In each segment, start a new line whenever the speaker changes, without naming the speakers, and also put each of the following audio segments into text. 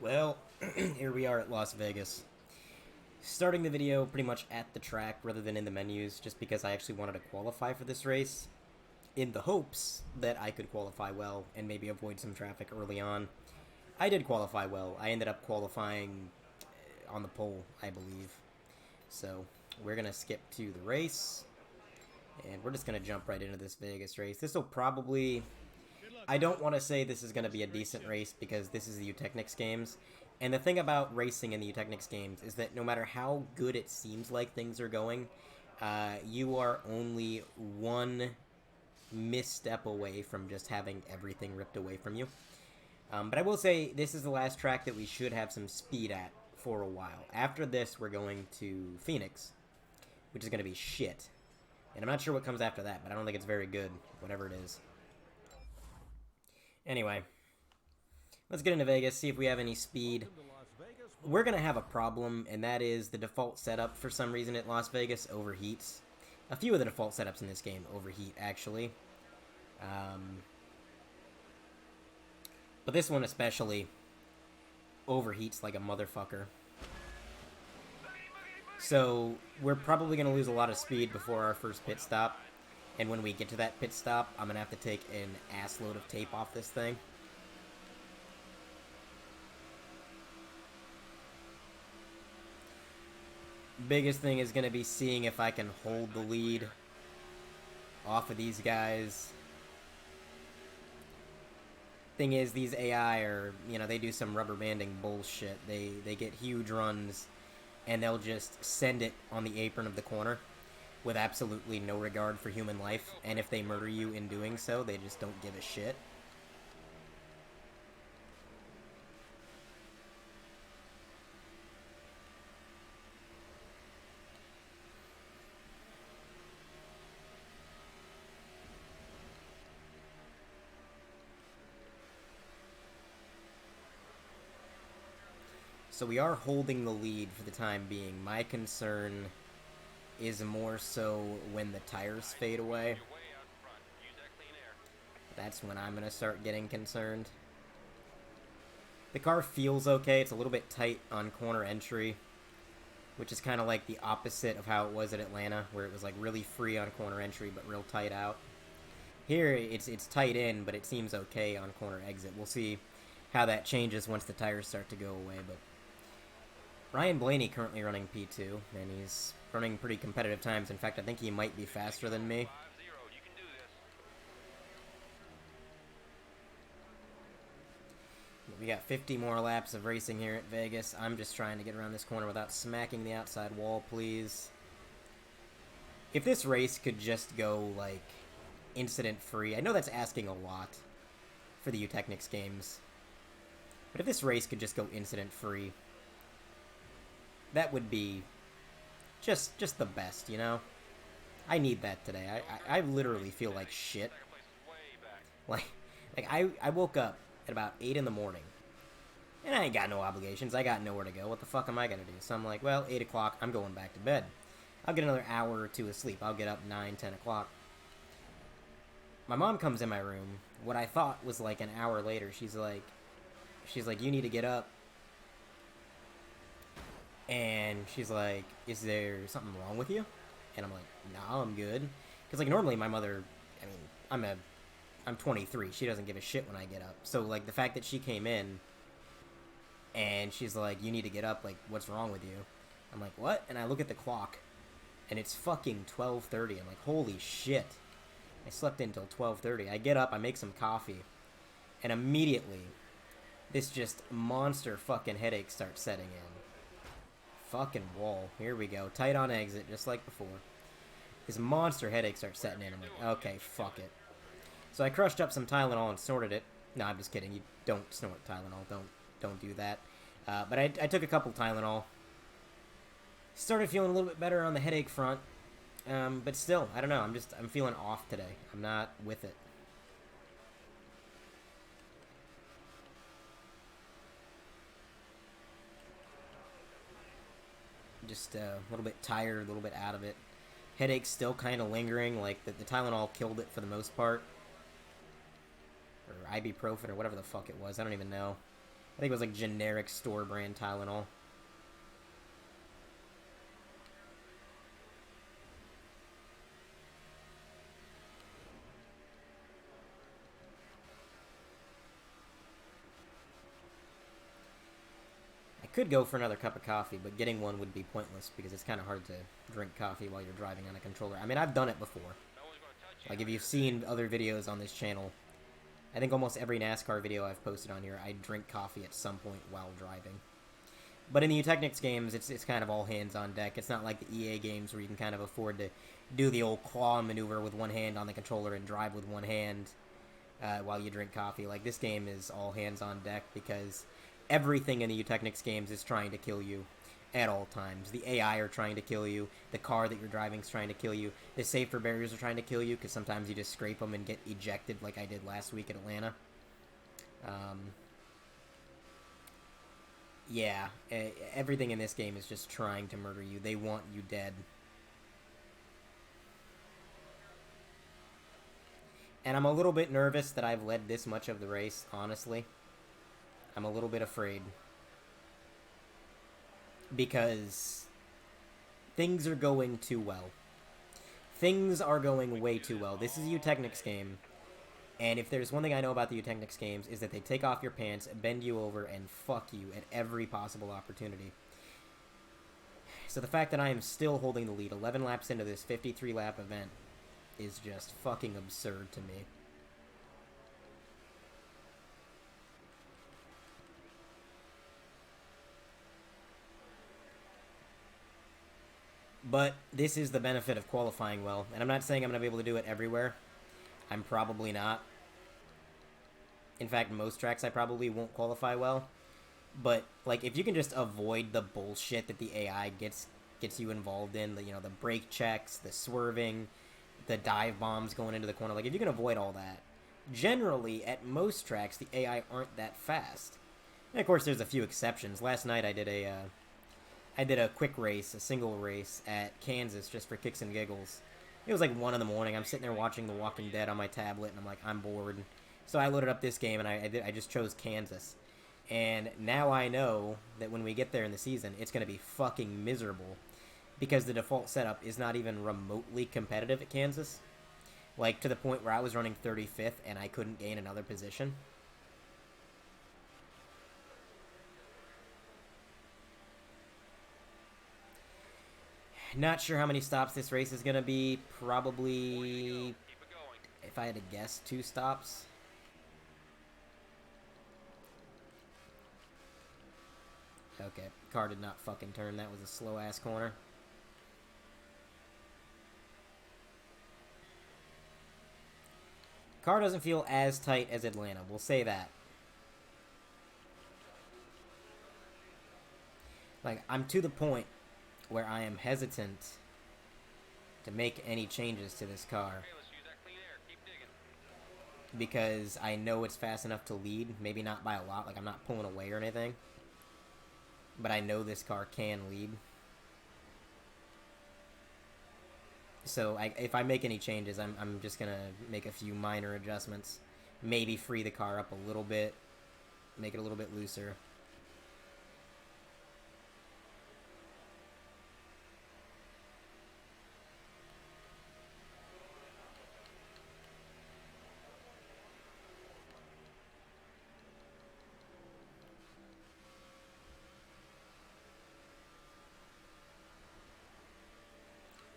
Well, here we are at Las Vegas. Starting the video pretty much at the track rather than in the menus, just because I actually wanted to qualify for this race, in the hopes that I could qualify well and maybe avoid some traffic early on. I did qualify well. I ended up qualifying on the pole, I believe. So, we're going to skip to the race, and we're just going to jump right into this Vegas race. This will probably... I don't want to say this is going to be a decent race because this is the Eutechnics games. And the thing about racing in the Eutechnics games is that no matter how good it seems like things are going, you are only one misstep away from just having everything ripped away from you. But I will say this is the last track that we should have some speed at for a while. After this, we're going to Phoenix, which is going to be shit. And I'm not sure what comes after that, but I don't think it's very good, whatever it is. Anyway, let's get into Vegas, see if we have any speed. We're going to have a problem, and that is the default setup for some reason at Las Vegas overheats. A few of the default setups in this game overheat, actually. But this one especially overheats like a motherfucker. So, we're probably going to lose a lot of speed before our first pit stop. And when we get to that pit stop, I'm going to have to take an assload of tape off this thing. Biggest thing is going to be seeing if I can hold the lead off of these guys. Thing is, these AI are, they do some rubber banding bullshit. They get huge runs, and they'll just send it on the apron of the corner with absolutely no regard for human life, and if they murder you in doing so, they just don't give a shit. So we are holding the lead for the time being. My concern is more so when the tires fade away. That's when I'm going to start getting concerned. The car feels okay. It's a little bit tight on corner entry, which is kind of like the opposite of how it was at Atlanta, where it was like really free on corner entry but real tight out. Here it's tight in, but it seems okay on corner exit. We'll see how that changes once the tires start to go away, but Ryan Blaney currently running P2, and he's running pretty competitive times. In fact, I think he might be faster than me. We got 50 more laps of racing here at Vegas. I'm just trying to get around this corner without smacking the outside wall, please. If this race could just go, like, incident-free, I know that's asking a lot for the Eutechnics games, but if this race could just go incident-free, that would be just the best, I need that today. I literally feel like shit. Like I woke up at about 8 in the morning, and I ain't got no obligations. I got nowhere to go. What the fuck am I gonna do? So I'm like, well, 8 o'clock, I'm going back to bed. I'll get another hour or two of sleep. I'll get up 9, 10 o'clock. My mom comes in my room. What I thought was like an hour later, she's like, you need to get up. And she's like, is there something wrong with you? And I'm like, no, I'm good. Because, like, normally my mother, I'm 23. She doesn't give a shit when I get up. So, like, the fact that she came in and she's like, you need to get up, like, what's wrong with you? I'm like, what? And I look at the clock, and it's fucking 12:30. I'm like, holy shit. I slept in till 12:30. I get up, I make some coffee, and immediately, this just monster fucking headache starts setting in. Fucking wall. Here we go. Tight on exit, just like before. This monster headache starts setting in. I'm like, okay, fuck it. So I crushed up some Tylenol and snorted it. No, I'm just kidding. You don't snort Tylenol. Don't do that. But I took a couple Tylenol. Started feeling a little bit better on the headache front. But still, I don't know. I'm feeling off today. I'm not with it. Just a little bit tired, a little bit out of it. Headache's still kind of lingering, like the Tylenol killed it for the most part. Or ibuprofen or whatever the fuck it was, I don't even know. I think it was like generic store brand Tylenol. I could go for another cup of coffee, but getting one would be pointless because it's kind of hard to drink coffee while you're driving on a controller. I mean, I've done it before. Like, if you've seen other videos on this channel, I think almost every NASCAR video I've posted on here, I drink coffee at some point while driving. But in the Eutechnics games, it's kind of all hands on deck. It's not like the EA games where you can kind of afford to do the old claw maneuver with one hand on the controller and drive with one hand while you drink coffee. Like, this game is all hands on deck because everything in the Eutechnics games is trying to kill you at all times. The AI are trying to kill you. The car that you're driving is trying to kill you. The safer barriers are trying to kill you because sometimes you just scrape them and get ejected like I did last week at Atlanta. Yeah, everything in this game is just trying to murder you. They want you dead. And I'm a little bit nervous that I've led this much of the race, honestly. I'm a little bit afraid. Because things are going too well. Things are going way too well. This is a Eutechnics game. And if there's one thing I know about the Eutechnics games, is that they take off your pants, bend you over, and fuck you at every possible opportunity. So the fact that I am still holding the lead 11 laps into this 53-lap event is just fucking absurd to me. But this is the benefit of qualifying well. And I'm not saying I'm going to be able to do it everywhere. I'm probably not. In fact, most tracks I probably won't qualify well. But, like, if you can just avoid the bullshit that the AI gets you involved in, the, you know, the brake checks, the swerving, the dive bombs going into the corner, like, if you can avoid all that, generally, at most tracks, the AI aren't that fast. And, of course, there's a few exceptions. Last night I did a quick race, a single race, at Kansas, just for kicks and giggles. It was like 1 in the morning. I'm sitting there watching The Walking Dead on my tablet, and I'm like, I'm bored. So I loaded up this game, and I just chose Kansas. And now I know that when we get there in the season, it's going to be fucking miserable. Because the default setup is not even remotely competitive at Kansas. Like, to the point where I was running 35th, and I couldn't gain another position. Not sure how many stops this race is going to be. Probably, if I had to guess, 2 stops. Okay, car did not fucking turn. That was a slow-ass corner. Car doesn't feel as tight as Atlanta. We'll say that. Like, I'm to the point where I am hesitant to make any changes to this car. Because I know it's fast enough to lead. Maybe not by a lot. Like, I'm not pulling away or anything. But I know this car can lead. So if I make any changes, I'm just going to make a few minor adjustments. Maybe free the car up a little bit. Make it a little bit looser.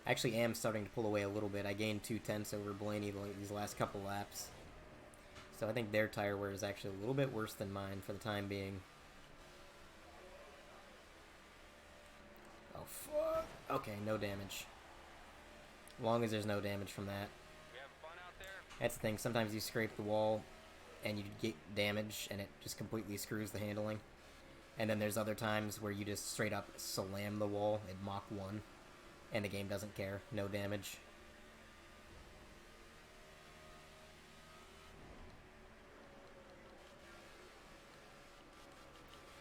I actually am starting to pull away a little bit. I gained 2/10 over Blaney these last couple laps. So I think their tire wear is actually a little bit worse than mine for the time being. Oh, fuck. Okay, no damage. As long as there's no damage from that. That's the thing. Sometimes you scrape the wall and you get damage and it just completely screws the handling. And then there's other times where you just straight up slam the wall at Mach 1. And the game doesn't care. No damage.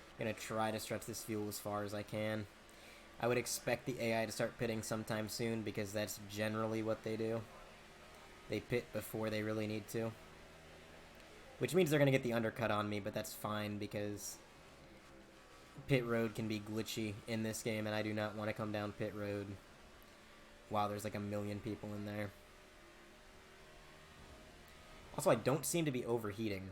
I'm gonna try to stretch this fuel as far as I can. I would expect the AI to start pitting sometime soon because that's generally what they do. They pit before they really need to. Which means they're gonna get the undercut on me, but that's fine because pit road can be glitchy in this game, and I do not want to come down pit road while there's like a million people in there. Also, I don't seem to be overheating,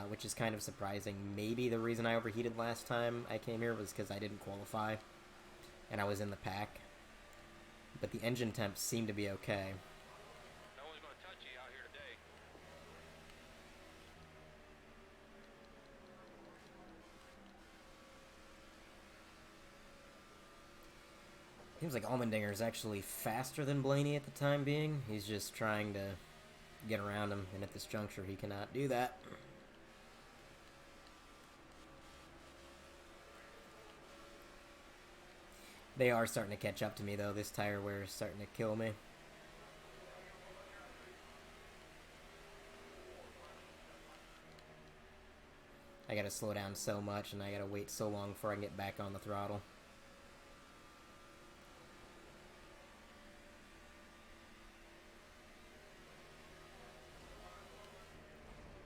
which is kind of surprising. Maybe the reason I overheated last time I came here was because I didn't qualify, and I was in the pack. But the engine temps seem to be okay.
No one's going to touch you out here today.
Seems like Allmendinger is actually faster than Blaney at the time being. He's just trying to get around him, and at this juncture he cannot do that. They are starting to catch up to me, though. This tire wear is starting to kill me. I gotta slow down so much, and I gotta wait so long before I can get back on the throttle.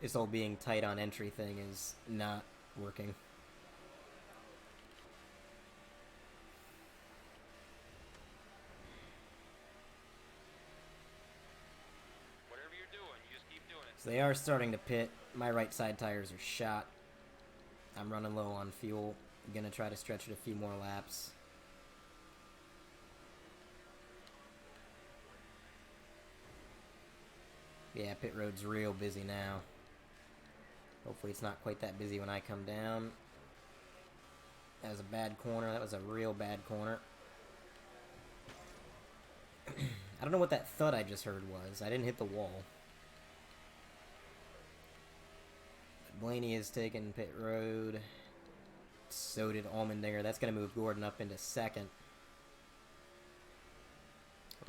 This whole being tight on entry thing is not working.
Whatever you're doing, you just keep doing it.
So they are starting to pit. My right side tires are shot. I'm running low on fuel. I'm gonna try to stretch it a few more laps. Yeah, pit road's real busy now. Hopefully it's not quite that busy when I come down. That was a bad corner. That was a real bad corner. I don't know what that thud I just heard was. I didn't hit the wall. But Blaney is taking pit road. So did Allmendinger. That's going to move Gordon up into second.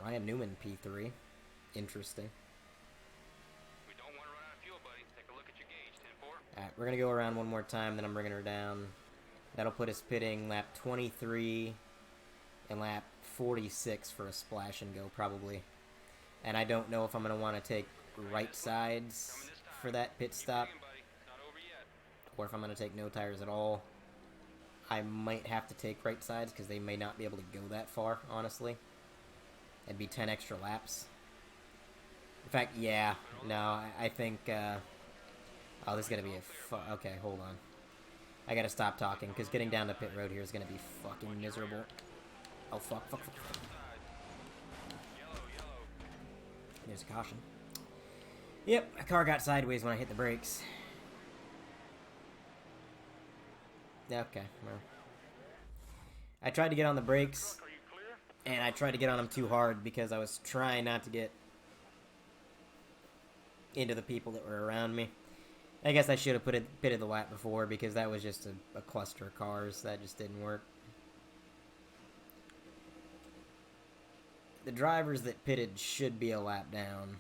Ryan Newman P3. Interesting.
We don't want to run out of fuel, buddy. Take a look at your gauge. 10-4.
Alright, we're going to go around one more time, then I'm bringing her down. That'll put us pitting lap 23 and lap 46 for a splash and go, probably. And I don't know if I'm going to want to take right sides for that pit stop, or if I'm going to take no tires at all. I might have to take right sides, because they may not be able to go that far, honestly. It'd be 10 extra laps. In fact, yeah, no, I think, oh, this is going to be a okay, hold on. I gotta stop talking, because getting down the pit road here is gonna be fucking miserable. Oh, fuck. There's a caution. Yep, a car got sideways when I hit the brakes. Okay, well. I tried to get on the brakes, and I tried to get on them too hard because I was trying not to get into the people that were around me. I guess I should have pitted the lap before, because that was just a cluster of cars. That just didn't work. The drivers that pitted should be a lap down.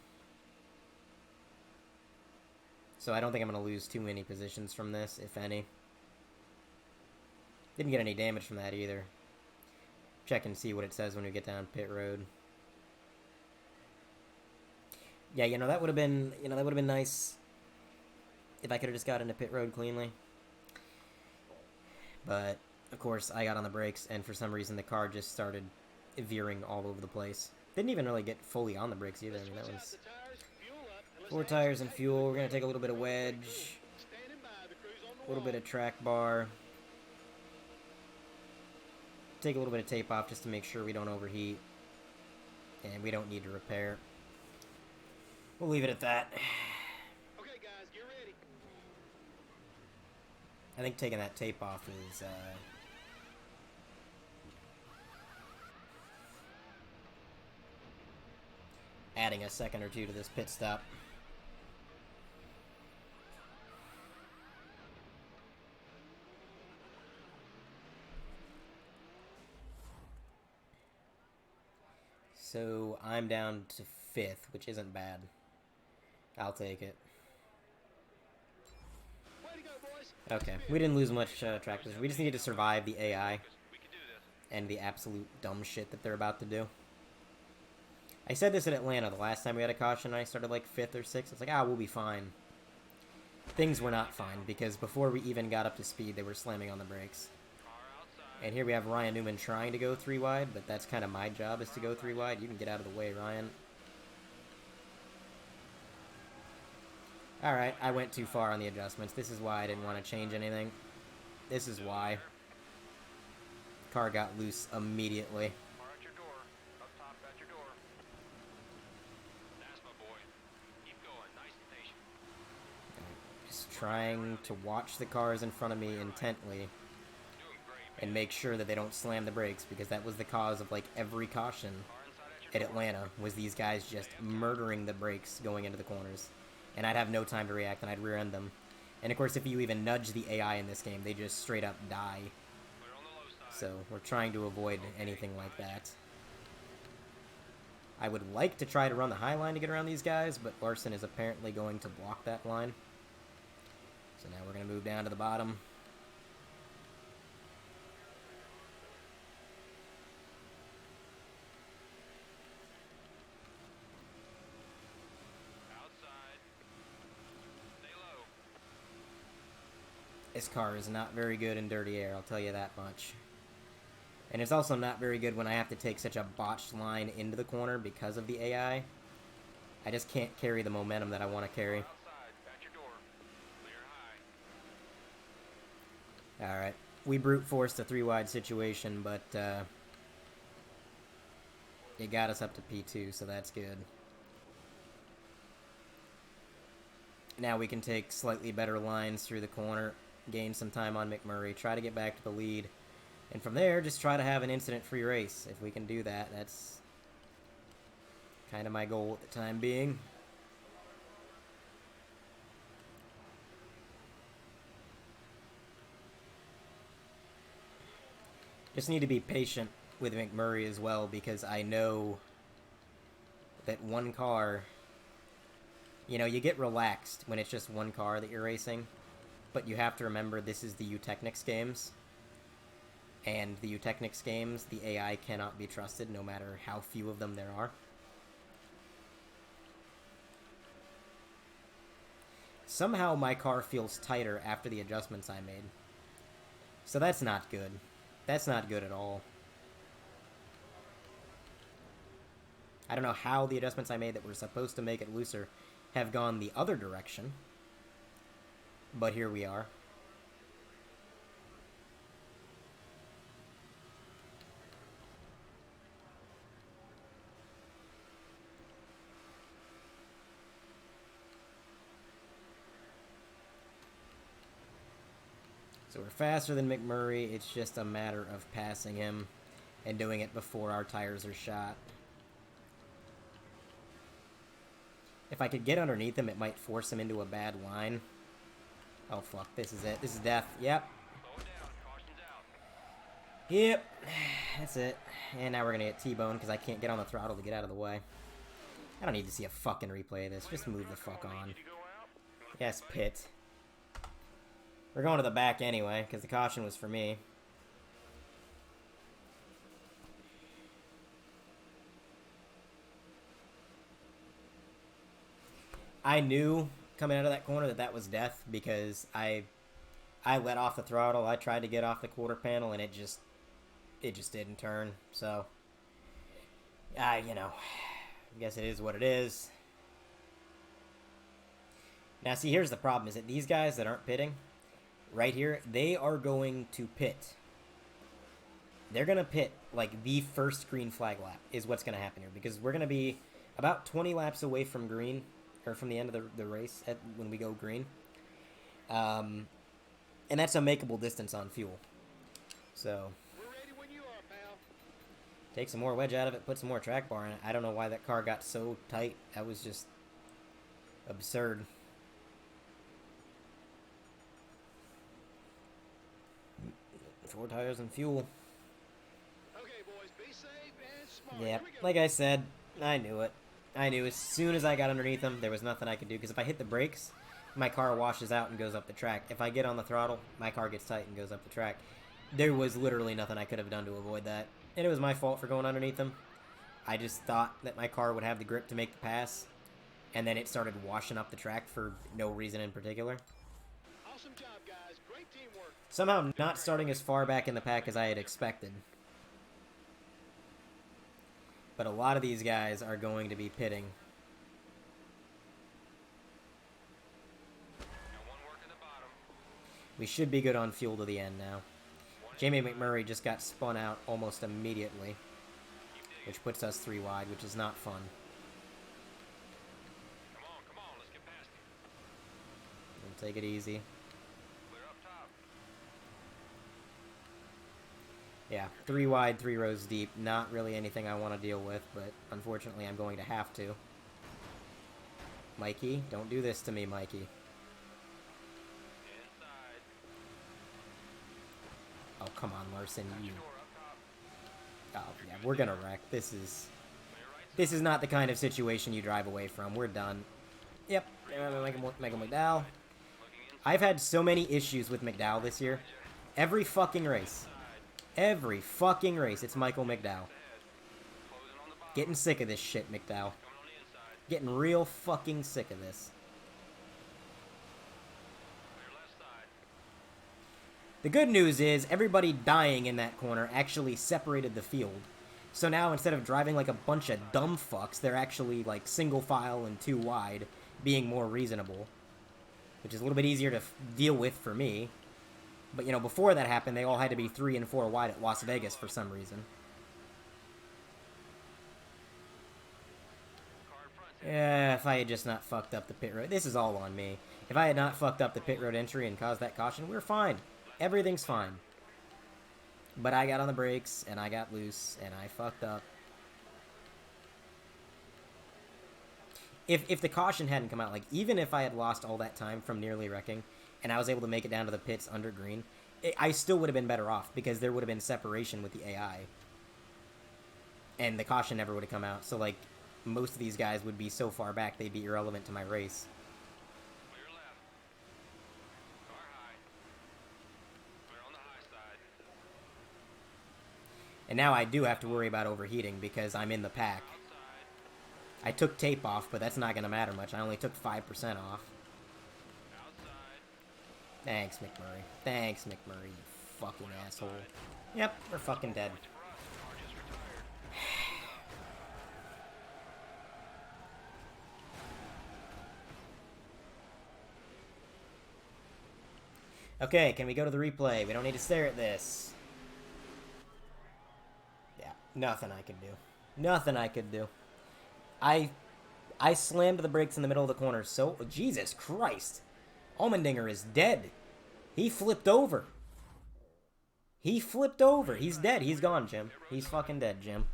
So I don't think I'm going to lose too many positions from this, if any. Didn't get any damage from that either. Check and see what it says when we get down pit road. Yeah, that would have been, nice if I could have just got into pit road cleanly. But, of course, I got on the brakes, and for some reason the car just started veering all over the place. Didn't even really get fully on the brakes either. I mean, that was 4 tires and fuel. We're going to take a little bit of wedge, a little bit of track bar. Take a little bit of tape off just to make sure we don't overheat. And we don't need to repair. We'll leave it at that. I think taking that tape off is, adding a second or two to this pit stop. So, I'm down to 5th, which isn't bad. I'll take it. Okay, we didn't lose much track position. We just needed to survive the AI and the absolute dumb shit that they're about to do. I said this in Atlanta the last time we had a caution, and I started like 5th or 6th. It's like, we'll be fine. things were not fine, because before we even got up to speed, they were slamming on the brakes.
Car outside.
And here we have Ryan Newman trying to go 3 wide, but that's kind of my job, is to go 3 wide. You can get out of the way, Ryan. Alright, I went too far on the adjustments. This is why I didn't want to change anything. This is why. Car got loose immediately.
Car at your door. Up top at your door. That's my boy. Keep going. Nice and patient.
Just trying to watch the cars in front of me intently
Doing great.
and make sure that they don't slam the brakes, because that was the cause of, like, every caution
Car inside at your
at Atlanta, was these guys just murdering the brakes going into the corners. And I'd have no time to react, and I'd rear-end them. And of course, if you even nudge the AI in this game, they just straight up die.
Clear on the low side.
So we're trying to avoid anything like that. I would like to try to run the high line to get around these guys, but Larson is apparently going to block that line. So now we're going to move down to the bottom.
Outside. Stay low.
This car is not very good in dirty air, I'll tell you that much. And it's also not very good when I have to take such a botched line into the corner because of the AI. I just can't carry the momentum that I want to carry.
Outside at your door. Clear high.
Alright, we brute forced a 3 wide situation, but it got us up to P2, so that's good. Now we can take slightly better lines through the corner, gain some time on McMurray, try to get back to the lead, and from there, just try to have an incident-free race. If we can do that, that's kind of my goal at the time being. Just need to be patient with McMurray as well, because I know that one car, you know, you get relaxed when it's just one car that you're racing, but you have to remember this is the Eutechnics games, and the Eutechnics games, the AI cannot be trusted no matter how few of them there are. Somehow my car feels tighter after the adjustments I made. So that's not good. That's not good at all. I don't know how the adjustments I made that were supposed to make it looser have gone the other direction. But here we are. So we're faster than McMurray, it's just a matter of passing him and doing it before our tires are shot. If I could get underneath him, it might force him into a bad line. Oh fuck, this is it. This is death. Yep.
Slow it down. Caution's out.
Yep. That's it. And now we're gonna get T-boned because I can't get on the throttle to get out of the way. I don't need to see a fucking replay of this. Just move the fuck on.
Did you go out?
Yes, pit. We're going to the back anyway, because the caution was for me. I knew coming out of that corner that that was death, because I let off the throttle. I tried to get off the quarter panel, and it just didn't turn. So, you know, I guess it is what it is. Now, see, here's the problem, is that these guys that aren't pitting, right here, they are going to pit. They're going to pit, like, the first green flag lap is what's going to happen here, because we're going to be about 20 laps away from green, or from the end of the race when we go green. And that's a makeable distance on fuel. So,
We're ready when you are, pal.
take some more wedge out of it, put some more track bar in it. I don't know why that car got so tight. That was just absurd. Four tires and fuel.
Okay, boys, be safe and smart.
Yeah,
Here we go.
like I said, I knew it. I knew as soon as I got underneath them, there was nothing I could do, because if I hit the brakes, my car washes out and goes up the track. If I get on the throttle, my car gets tight and goes up the track. There was literally nothing I could have done to avoid that. And it was my fault for going underneath them. I just thought that my car would have the grip to make the pass, and then it started washing up the track for no reason in particular.
Awesome job, guys. Great teamwork.
Somehow not starting as far back in the pack as I had expected. But a lot of these guys are going to be pitting.
Got one working the bottom.
We should be good on fuel to the end now. Jamie McMurray just got spun out almost immediately, which puts us 3 wide, which is not fun.
Come on, let's get past him.
We'll take it easy.
Clear up top.
Yeah, 3 wide, 3 rows deep. Not really anything I want to deal with, but unfortunately I'm going to have to. Mikey, don't do this to me, Mikey.
Inside.
Oh, come on, Larson, you...
Door up top.
Oh, yeah, we're gonna wreck. This is...
Clear right
This is not the kind of situation you drive away from. We're done. Yep, Michael McDowell.
looking inside.
I've had so many issues with McDowell this year. Every fucking race. Every fucking race, it's Michael McDowell.
Closing on the bottom.
Getting sick of this shit, McDowell.
Coming on the inside.
Getting real fucking sick of this.
Clear left side.
The good news is, everybody dying in that corner actually separated the field. So now, instead of driving like a bunch of dumb fucks, they're actually like single file and 2 wide, being more reasonable. Which is a little bit easier to deal with for me. But, you know, before that happened, they all had to be 3 and 4 wide at Las Vegas for some reason.
Car in front's here.
Yeah, if I had just not fucked up the pit road. This is all on me. If I had not fucked up the pit road entry and caused that caution, we're fine. Everything's fine. But I got on the brakes, and I got loose, and I fucked up. If the caution hadn't come out, like, even if I had lost all that time from nearly wrecking, and I was able to make it down to the pits under green, I still would have been better off, because there would have been separation with the AI. And the caution never would have come out, so, like, most of these guys would be so far back, they'd be irrelevant to my race.
Clear left. Car high. Clear on the high side.
And now I do have to worry about overheating, because I'm in the pack.
Outside.
I took tape off, but that's not going to matter much. I only took 5% off.
Outside.
Thanks, McMurray. Thanks, McMurray, you fucking asshole. Yep, we're fucking dead.
Points for us. Car just retired.
Okay, can we go to the replay? We don't need to stare at this. Yeah, nothing I could do. Nothing I could do. I slammed the brakes in the middle of the corner, so... Jesus Christ! Allmendinger is dead. He flipped over. He flipped over. He's dead. He's gone, Jim. He's fucking dead, Jim.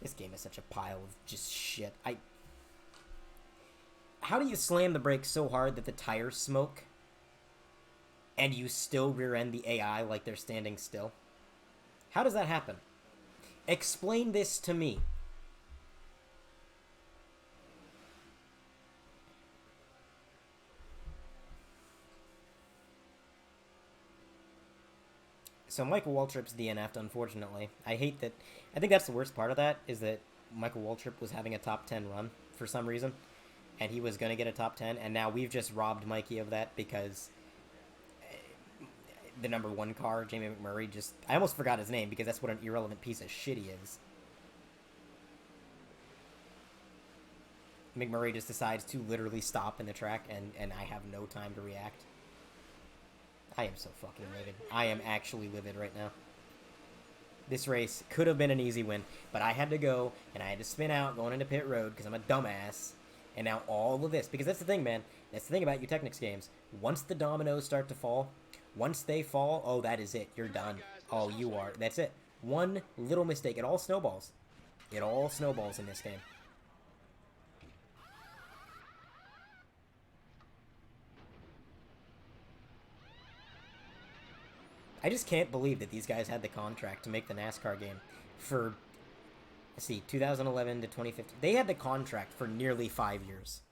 This game is such a pile of just shit. How do you slam the brakes so hard that the tires smoke? And you still rear-end the AI like they're standing still? How does that happen? Explain this to me. So Michael Waltrip's DNF'd, unfortunately. I hate that. I think that's the worst part of that, is that Michael Waltrip was having a top 10 run for some reason. And he was going to get a top 10, and now we've just robbed Mikey of that because the number 1 car, Jamie McMurray, just... I almost forgot his name because that's what an irrelevant piece of shit he is. McMurray just decides to literally stop in the track, and I have no time to react. I am so fucking livid. I am actually livid right now. This race could have been an easy win, but I had to go, and I had to spin out going into pit road because I'm a dumbass. And now all of this, because that's the thing, man. That's the thing about Utechnics games. Once the dominoes start to fall, once they fall, oh, that is it. You're done. Oh, you are. That's it. One little mistake. It all snowballs. It all snowballs in this game. I just can't believe that these guys had the contract to make the NASCAR game for, let's see, 2011 to 2015. They had the contract for nearly 5 years.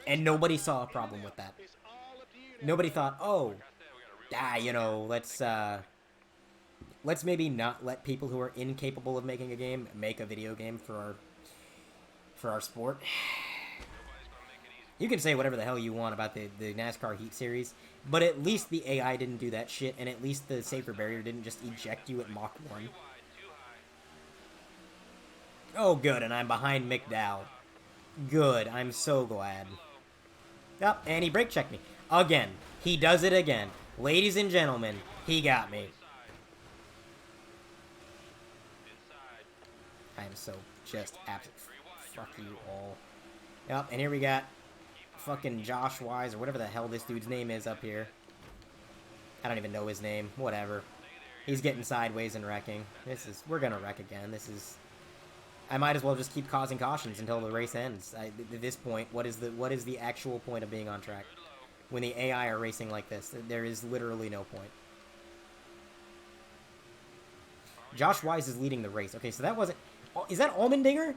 And nobody saw a problem with that.
It's all up to you now.
Nobody thought, oh,
Like I said, we got a real
you know, let's maybe not let people who are incapable of making a game make a video game for our sport.
Nobody's gonna make it easy
You can say whatever the hell you want about the NASCAR Heat Series, but at least the AI didn't do that shit, and at least the safer barrier didn't just eject you at Mach 1.
Too wide, too high.
Oh, good, and I'm behind McDowell. Good, I'm so glad.
Low.
Yep, and he brake checked me. Again. He does it again. Ladies and gentlemen, he got me.
Inside. Inside.
I am so just absolutely... Fuck you all. Yep, and here we got fucking Josh Wise, or whatever the hell this dude's name is up here. I don't even know his name. Whatever. He's getting sideways and wrecking. We're gonna wreck again. I might as well just keep causing cautions until the race ends. At this point, what is the actual point of being on track? When the AI are racing like this, there is literally no point. Josh Wise is leading the race. Okay, so that wasn't... Is that Allmendinger?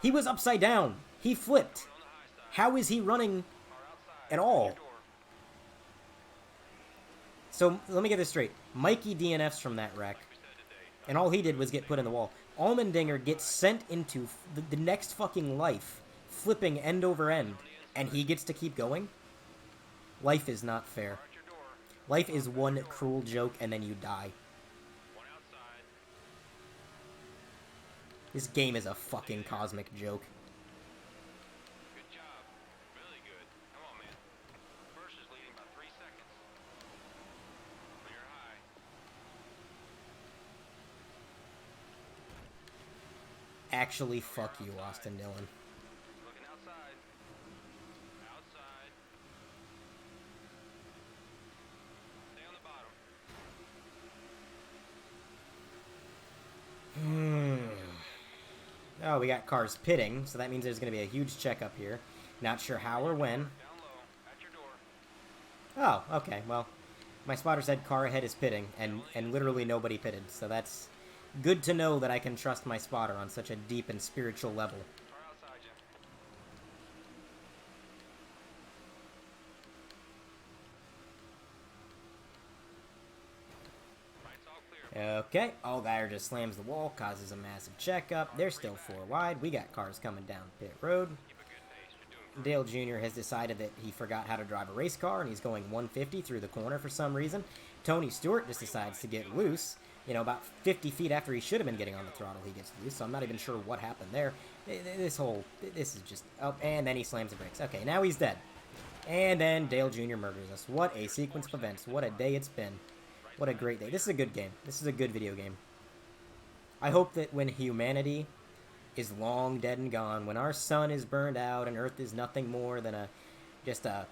He was upside down. He flipped. How is he running at all? So, let me get this straight. Mikey DNFs from that wreck, and all he did was get put in the wall. Allmendinger gets sent into the next fucking life, flipping end over end, and he gets to keep going? Life is not fair. Life is one cruel joke, and then you die. This game is a fucking cosmic joke.
Good job. Really good. Come on, man. First is leading by 3 seconds. Clear high.
Actually, fuck you, Austin Dillon.
Looking outside. Outside. Stay on the bottom.
Oh, we got cars pitting, so that means there's going to be a huge checkup here. Not sure how or when.
Down low. At your door.
Oh, okay, well, my spotter said car ahead is pitting, and literally nobody pitted, so that's good to know that I can trust my spotter on such a deep and spiritual level.
Car outside you. Right's all clear.
Okay, Allgaier just slams the wall, causes a massive checkup. They're still 4 wide. We got cars coming down pit road.
Keep a good pace. You're doing
Dale Jr. has decided that he forgot how to drive a race car, and he's going 150 through the corner for some reason. Tony Stewart just decides to get loose. You know, about 50 feet after he should have been getting on the throttle, he gets loose, so I'm not even sure what happened there. This is just... Oh, and then he slams the brakes. Okay, now he's dead. And then Dale Jr. murders us. What a sequence of events. What a day it's been. What a great day. This is a good game. This is a good video game. I hope that when humanity is long dead and gone, when our sun is burned out and Earth is nothing more than just a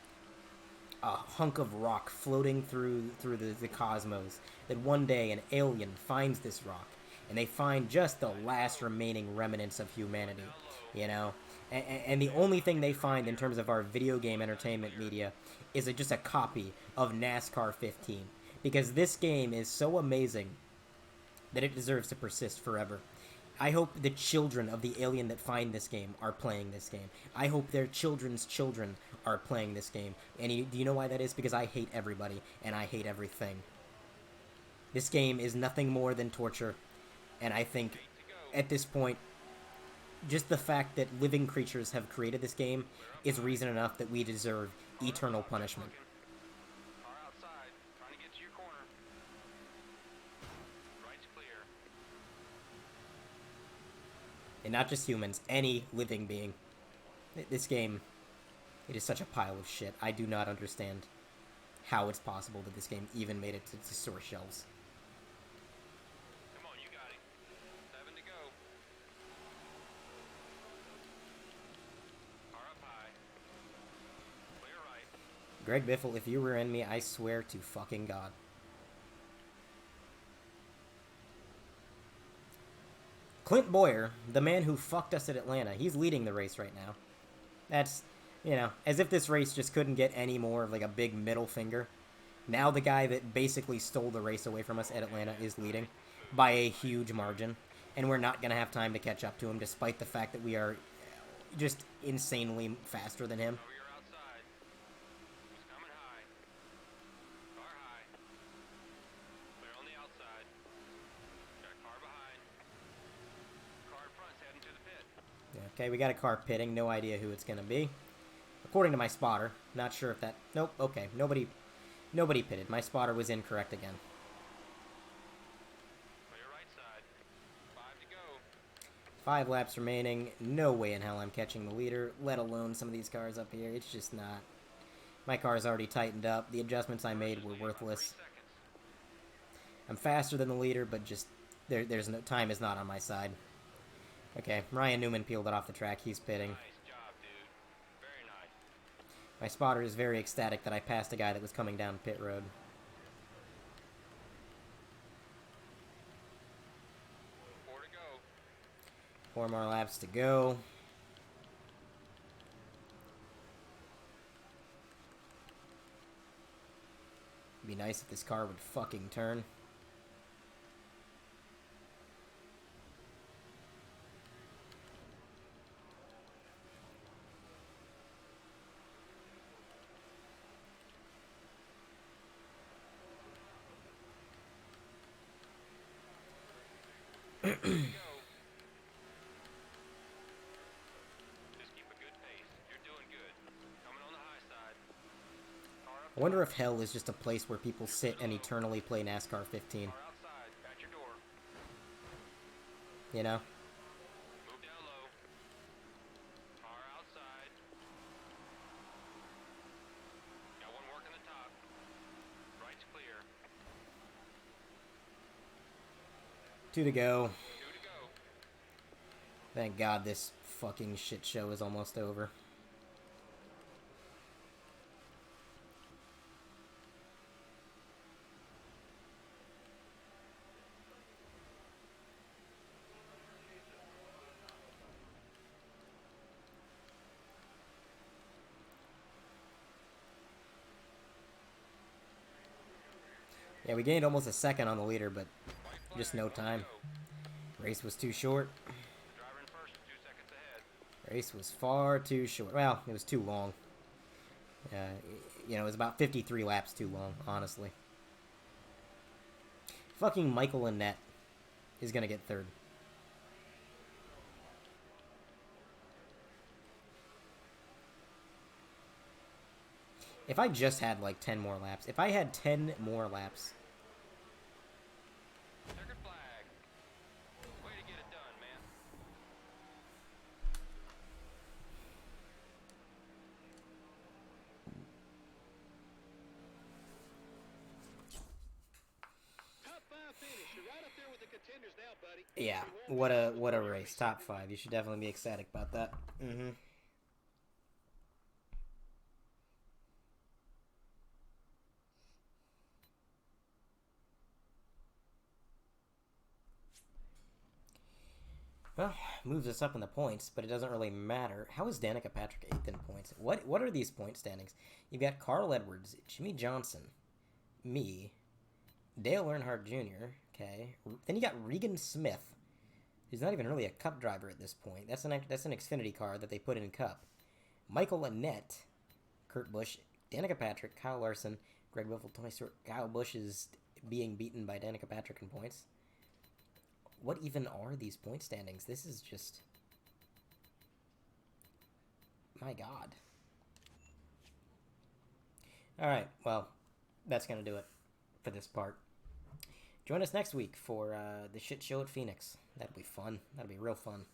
hunk of rock floating through the cosmos, that one day an alien finds this rock, and they find just the last remaining remnants of humanity, you know? And the only thing they find in terms of our video game entertainment media is just a copy of NASCAR 15. Because this game is so amazing that it deserves to persist forever. I hope the children of the alien that find this game are playing this game. I hope their children's children are playing this game. And do you know why that is? Because I hate everybody, and I hate everything. This game is nothing more than torture. And I think, at this point, just the fact that living creatures have created this game is reason enough that we deserve eternal punishment.
car outside. Trying to get to your corner. Right's clear.
And not just humans, any living being. This game, it is such a pile of shit. I do not understand how it's possible that this game even made it to store shelves.
Come on, you got it. 7 to go. Car up high. Clear right.
Greg Biffle, if you were in me, I swear to fucking God. Clint Boyer, the man who fucked us at Atlanta, he's leading the race right now. That's, you know, as if this race just couldn't get any more of like a big middle finger. Now the guy that basically stole the race away from us at Atlanta is leading by a huge margin. And we're not going to have time to catch up to him, despite the fact that we are just insanely faster than him.
Cover your outside. He's coming high. Car high. Clear on the outside. Got a car behind. Car in front's heading to the pit.
Okay, we got a car pitting. No idea who it's going to be. According to my spotter. Not sure if that... Nope, okay. Nobody pitted. My spotter was incorrect again.
Clear right side. 5 to go.
5 laps remaining. No way in hell I'm catching the leader, let alone some of these cars up here. It's just not. My car's already tightened up. The adjustments I made were worthless.
3 seconds.
I'm faster than the leader, but just there's no time is not on my side. Okay, Ryan Newman peeled it off the track. He's pitting.
Nice job, dude. Very nice.
My spotter is very ecstatic that I passed a guy that was coming down pit road.
4 to go.
4 more laps to go. It'd be nice if this car would fucking turn.
Go. Just keep a good pace. You're doing good. Coming on the high side. Car up
I wonder if hell is just a place where people sit and eternally play NASCAR 15.
car outside. At your door.
You know?
Move down low. Car outside. Got one working the top. Right's clear.
2 to go.
2 to go.
Thank God this fucking shit show is almost over. Yeah, we gained almost a second on the leader, but
White flag.
just no
On the
time.
go.
Race was too short.
Driver in first is 2 seconds ahead.
Race was far too short. Well, it was too long. You know, it was about 53 laps too long, honestly. Fucking Michael Annette is gonna get third. If I just had like 10 more laps, if I had 10 more laps,
Checkered flag. Way to get it done, man.
Top 5 finish. You're right up there with the contenders now, buddy.
yeah,
You won't
what a
miss
race, top 5. You should definitely be ecstatic about that. Well, moves us up in the points, but it doesn't really matter. How is Danica Patrick 8th in points? What are these point standings? You've got Carl Edwards, Jimmy Johnson, me, Dale Earnhardt Jr., okay. Then you got Regan Smith, who's not even really a Cup driver at this point. That's an Xfinity car that they put in Cup. Michael Annette, Kurt Busch, Danica Patrick, Kyle Larson, Greg Biffle, Tony Stewart. Kyle Busch is being beaten by Danica Patrick in points. What even are these point standings? This is just... My God. Alright, well, that's going to do it for this part. Join us next week for the shit show at Phoenix. That'll be fun. That'll be real fun.